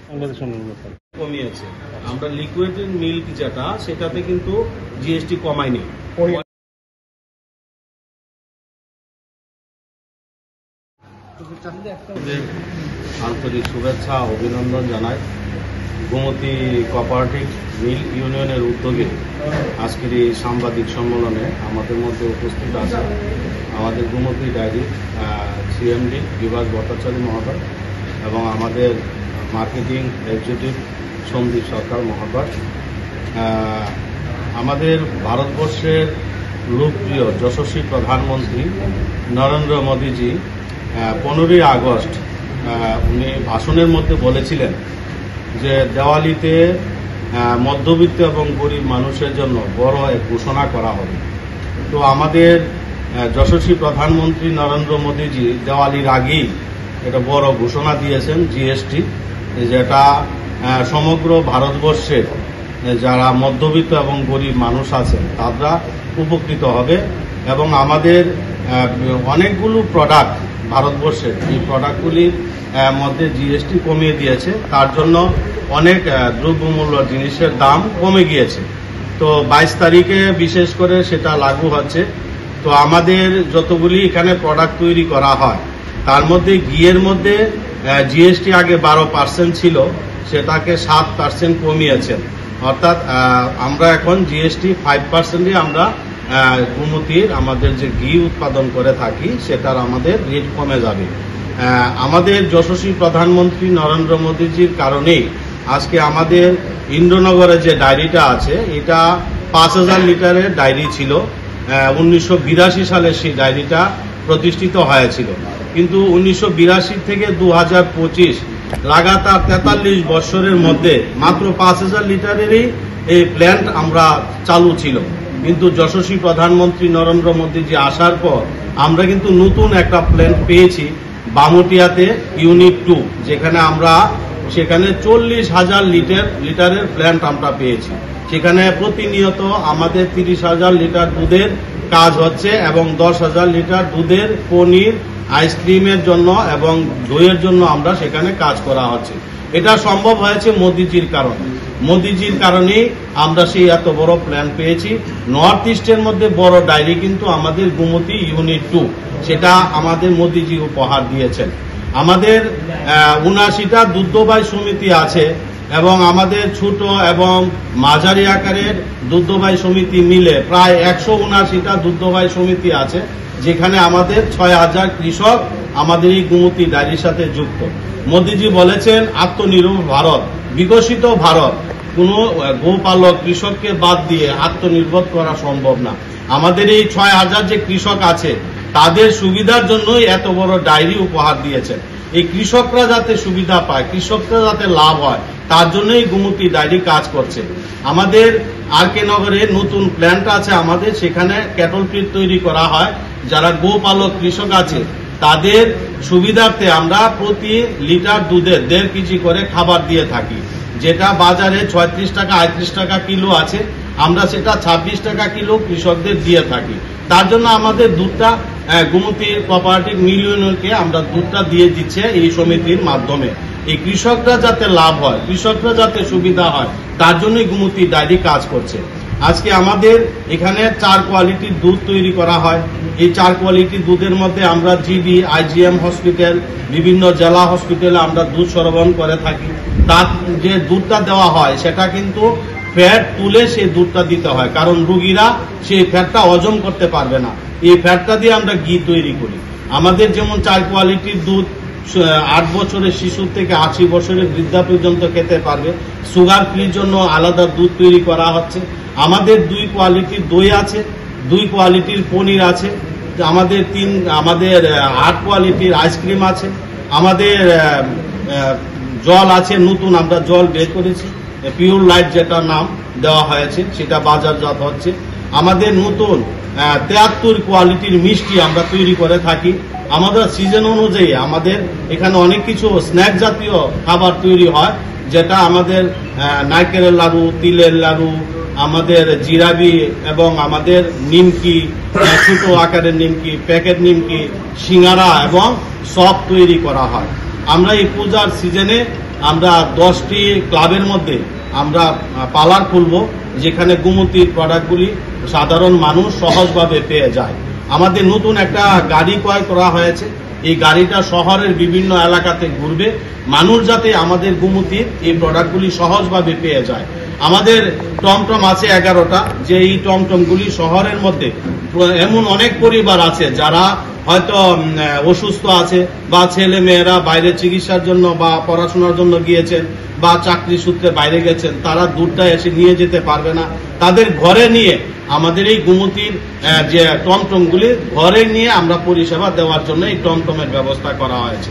কমিয়েছে। আমরা liquid milk যেটা সেটাতে কিন্তু জিএসটি কমায়নি। আন্তরিক শুভেচ্ছা অভিনন্দন জানাই। গোমতী কোঅপারেটিভ মিল্ক ইউনিয়নের উদ্যোগে আজকের এই সাংবাদিক সম্মেলনে আমাদের মধ্যে উপস্থিত আছে আমাদের গোমতী ডায়েরি সিএমডি বিভাস ভট্টাচার্য মহোদয় এবং আমাদের মার্কেটিং এক্সিকিউটিভ সন্দীপ সরকার মহোদয়। আমাদের ভারতবর্ষের লোকপ্রিয় যশস্বী প্রধানমন্ত্রী নরেন্দ্র মোদীজি 15ই আগস্ট উনি ভাষণের মধ্যে বলেছিলেন যে দেওয়ালিতে মধ্যবিত্ত এবং গরিব মানুষের জন্য বড় এক ঘোষণা করা হবে। তো আমাদের যশস্বী প্রধানমন্ত্রী নরেন্দ্র মোদীজি দেওয়ালির আগেই এটা বড় ঘোষণা দিয়েছেন জিএসটি, যেটা সমগ্র ভারতবর্ষের যারা মধ্যবিত্ত এবং গরিব মানুষ আছেন তারা উপকৃত হবে এবং আমাদের অনেকগুলো প্রোডাক্ট ভারতবর্ষের এই প্রোডাক্টগুলির মধ্যে জিএসটি কমিয়ে দিয়েছে, তার জন্য অনেক দ্রব্যমূল্য জিনিসের দাম কমে গিয়েছে। তো 22 তারিখে বিশেষ করে সেটা লাগু হচ্ছে। তো আমাদের যতগুলি এখানে প্রোডাক্ট তৈরি করা হয় তার মধ্যে ঘিয়ের মধ্যে জিএসটি আগে 12% ছিল, সেটাকে 7% কমিয়েছেন। অর্থাৎ আমরা এখন জিএসটি 5%ই আমরা গোমতীর আমাদের যে ঘি উৎপাদন করে থাকি সেটার আমাদের রেট কমে যাবে। আমাদের যশস্বী প্রধানমন্ত্রী নরেন্দ্র মোদীজির কারণেই আজকে আমাদের ইন্দ্রনগরে যে ডায়েরিটা আছে এটা 5000 লিটারের ডায়েরি ছিল। 1982 সালে সেই ডায়েরিটা প্রতিষ্ঠিত হয়েছিল, কিন্তু 1982 থেকে 2025 লাগাতার 43 বছরের মধ্যে মাত্র 5000 লিটারেরই এই প্ল্যান্ট আমরা চালু ছিল। কিন্তু যশস্বী প্রধানমন্ত্রী নরেন্দ্র মোদীজি আসার পর আমরা কিন্তু নতুন একটা প্ল্যান্ট পেয়েছি বামুটিয়াতে ইউনিট 2, যেখানে আমরা সেখানে 40,000 লিটারের প্ল্যান্ট আমরা পেয়েছি। সেখানে প্রতিনিয়ত আমাদের 30,000 লিটার দুধের কাজ হচ্ছে এবং 10,000 লিটার দুধের পনির আইসক্রিমের জন্য এবং দইয়ের জন্য আমরা সেখানে কাজ করা হচ্ছে। এটা সম্ভব হয়েছে মোদিজির কারণে। মোদিজির কারণেই আমরা সেই এত বড় প্ল্যান পেয়েছি। নর্থ ইস্টের মধ্যে বড় ডায়েরি কিন্তু আমাদের গোমতী ইউনিট 2, সেটা আমাদের মোদিজি উপহার দিয়েছেন। আমাদের 79টা দুগ্ধবাহী সমিতি আছে এবং আমাদের ছোট এবং মাঝারি আকারের দুগ্ধবাহী সমিতি মিলে প্রায় 179টা দুগ্ধবাহী সমিতি আছে, যেখানে আমাদের 6000 কৃষক আমাদের এই গোমতী ডায়েরির সাথে যুক্ত। মোদীজি বলেছেন আত্মনির্ভর ভারত, বিকশিত ভারত। কোনো গোপালক কৃষককে বাদ দিয়ে আত্মনির্ভর করা সম্ভব না। আমাদের এই 6000 যে কৃষক আছে তাদের সুবিধার জন্যই এত বড় ডায়েরি উপহার দিয়েছেন। এই কৃষকরা যাতে সুবিধা পায়, কৃষকরা যাতে লাভ হয়, তার জন্যই গোমতী ডায়েরি কাজ করছে। আমাদের আরকে নগরে নতুন প্ল্যান্ট আছে আমাদের, সেখানে ক্যাটল ফিড তৈরি করা হয়। যারা গোপালক কৃষক আছে তাদের সুবিধার্থে আমরা প্রতি লিটার দুধে 1.5 কেজি করে খাবার দিয়ে থাকি, যেটা বাজারে 36 টাকা 38 টাকা কিলো আছে, আমরা সেটা 26 টাকা কিলো কৃষকদের দিয়ে থাকি। তার জন্য আমাদের দুধটা গোমতী কোঅপারেটিভ মিল ইউনিয়নকে আমরা দুধটা দিয়ে দিচ্ছে এই সমিতির মাধ্যমে। এই কৃষকরা যাতে লাভ হয়, কৃষকরা যাতে সুবিধা হয়, তার জন্যই গোমতী ডায়েরি কাজ করছে। আজকে আমাদের এখানে 4 কোয়ালিটির দুধ তৈরি করা হয়। এই 4 কোয়ালিটির দুধের মধ্যে আমরা জিবি, আইজিএম হসপিটাল, বিভিন্ন জেলা হসপিটালে আমরা দুধ সরবরাহ করে থাকি। তার যে দুধটা দেওয়া হয় সেটা কিন্তু ফ্যাট তুলে সেই দুধটা দিতে হয়, কারণ রোগীরা সেই ফ্যাটটা হজম করতে পারবে না। এই ফ্যাটটা দিয়ে আমরা ঘি তৈরি করি। আমাদের যেমন 4 কোয়ালিটির দুধ 8 বছরের শিশু থেকে 80 বছরের বৃদ্ধা পর্যন্ত খেতে পারবে। সুগার ফ্রির জন্য আলাদা দুধ তৈরি করা হচ্ছে। আমাদের 2 কোয়ালিটির দই আছে, 2 কোয়ালিটির পনির আছে, আমাদের 8 কোয়ালিটির আইসক্রিম আছে, আমাদের জল আছে। নতুন আমরা জল বের করেছি, পিওর লাইট যেটা নাম দেওয়া হয়েছে, সেটা বাজারজাত হচ্ছে। আমাদের নতুন 73 কোয়ালিটির মিষ্টি আমরা তৈরি করে থাকি। আমাদের সিজন অনুযায়ী আমাদের এখানে অনেক কিছু স্ন্যাক জাতীয় খাবার তৈরি হয়, যেটা আমাদের নারকেলের লাড়ু, তিলের লাড়ু, আমাদের জিরাবি এবং আমাদের নিমকি, ছোট আকারের নিমকি, প্যাকেট নিমকি, সিঙ্গারা এবং সব তৈরি করা হয়। আমরা এই পূজার সিজনে আমরা 10টি ক্লাবের মধ্যে আমরা পার্লার খুলব, যেখানে গোমতীর প্রোডাক্টগুলি সাধারণ মানুষ সহজভাবে পেয়ে যায়। আমাদের নতুন একটা গাড়ি ক্রয় করা হয়েছে। এই গাড়িটা শহরের বিভিন্ন এলাকাতে ঘুরবে, মানুষ যাতে আমাদের গোমতীর এই প্রোডাক্টগুলি সহজভাবে পেয়ে যায়। আমাদের টমটম আছে 11টা, যে এই টমটমগুলি শহরের মধ্যে এমন অনেক পরিবার আছে যারা হয়তো অসুস্থ আছে, বা ছেলে মেয়েরা বাইরে চিকিৎসার জন্য বা পড়াশোনার জন্য গিয়েছেন, বা চাকরি সূত্রে বাইরে গেছেন, তারা দূরটা এসে নিয়ে যেতে পারবে না। তাদের ঘরে নিয়ে আমাদের এই গোমতীর যে টমটমগুলি ঘরে নিয়ে আমরা পরিষেবা দেওয়ার জন্য এই টমটমের ব্যবস্থা করা হয়েছে।